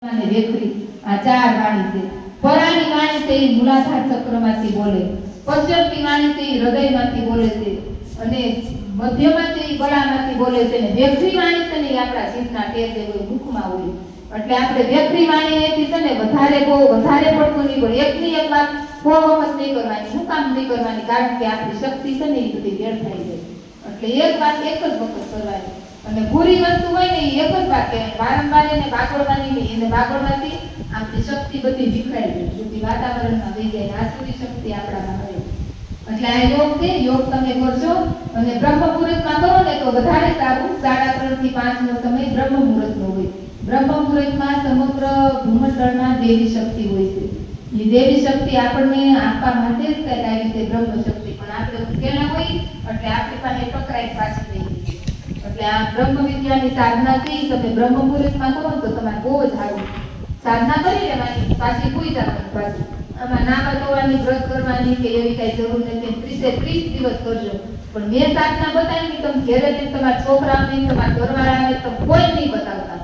અને વેખરી આ ચાર વાણી છે. પરાની વાણી છે એ મૂલાધાર ચક્રમાંથી બોલે, પશ્ચમની વાણી છે એ હૃદયમાંથી બોલે છે, અને મધ્યમાં છે એ ગળામાંથી બોલે છે, અને વેખરી વાણી છે ને એ આપણા જીભના ટેરવે હોય, મુખમાં હોય. એટલે આપણે વેખરી વાણી એથી છે ને વધારે પડતું નહીં બોલે, એકની એક વાત બહુ વખત નહીં કરવાની. શું કામ નહીં કરવાની? કારણ કે આપણી શક્તિ છે ને એ બધી વ્યર્થાઈ જાય. એટલે એક વાત એક જ વખત કરવાની. અને પૂરી વસ્તુ હોય ને એ એક જ વાત કહેવાય, વારંવાર એને બાગડવાની નહીં. એને બાગડવાથી આપણી શક્તિ બધી વિખરાઈ જાય, બધી વાતાવરણમાં વહી જાય, આસુરી શક્તિ આપણામાં રહે. એટલે આ યોગ છે, યોગ તમે કરજો અને બ્રહ્મ મુહૂર્તમાં કરો ને તો વધારે સારું. 3:30 થી 5 નો સમય બ્રહ્મ મુહૂર્તનો હોય. બ્રહ્મ મુહૂર્તમાં સમગ્ર ભૂમંડળમાં દેવી શક્તિ હોય છે. એ દેવી શક્તિ આપણને આપવા માટે જ કંઈક આવી છે બ્રહ્મ શક્તિ, પણ આપણે ઉકેલા હોય એટલે આપણી પાસે ટકરાઈ પાછી થઈ ગઈ. એટલે આ બ્રહ્મ વિદ્યાની સાધના થી તમે બ્રહ્મ મુહૂર્તમાં કરો તો તમારે બહુ જ સારું. સાધના કરી લેવાની, પાછી ભૂઈ જવાની. પાછી આમાં નાવા ધોવાની, વ્રત કરવાની કે એવી કઈ જરૂર નથી. 30 દિવસ કરજો. પણ મેં સાધના બતાવી તમે ઘેરે તમારા છોકરાઓને, તમારા ઘરવાળાને, તમે કોઈ નહીં બતાવતા.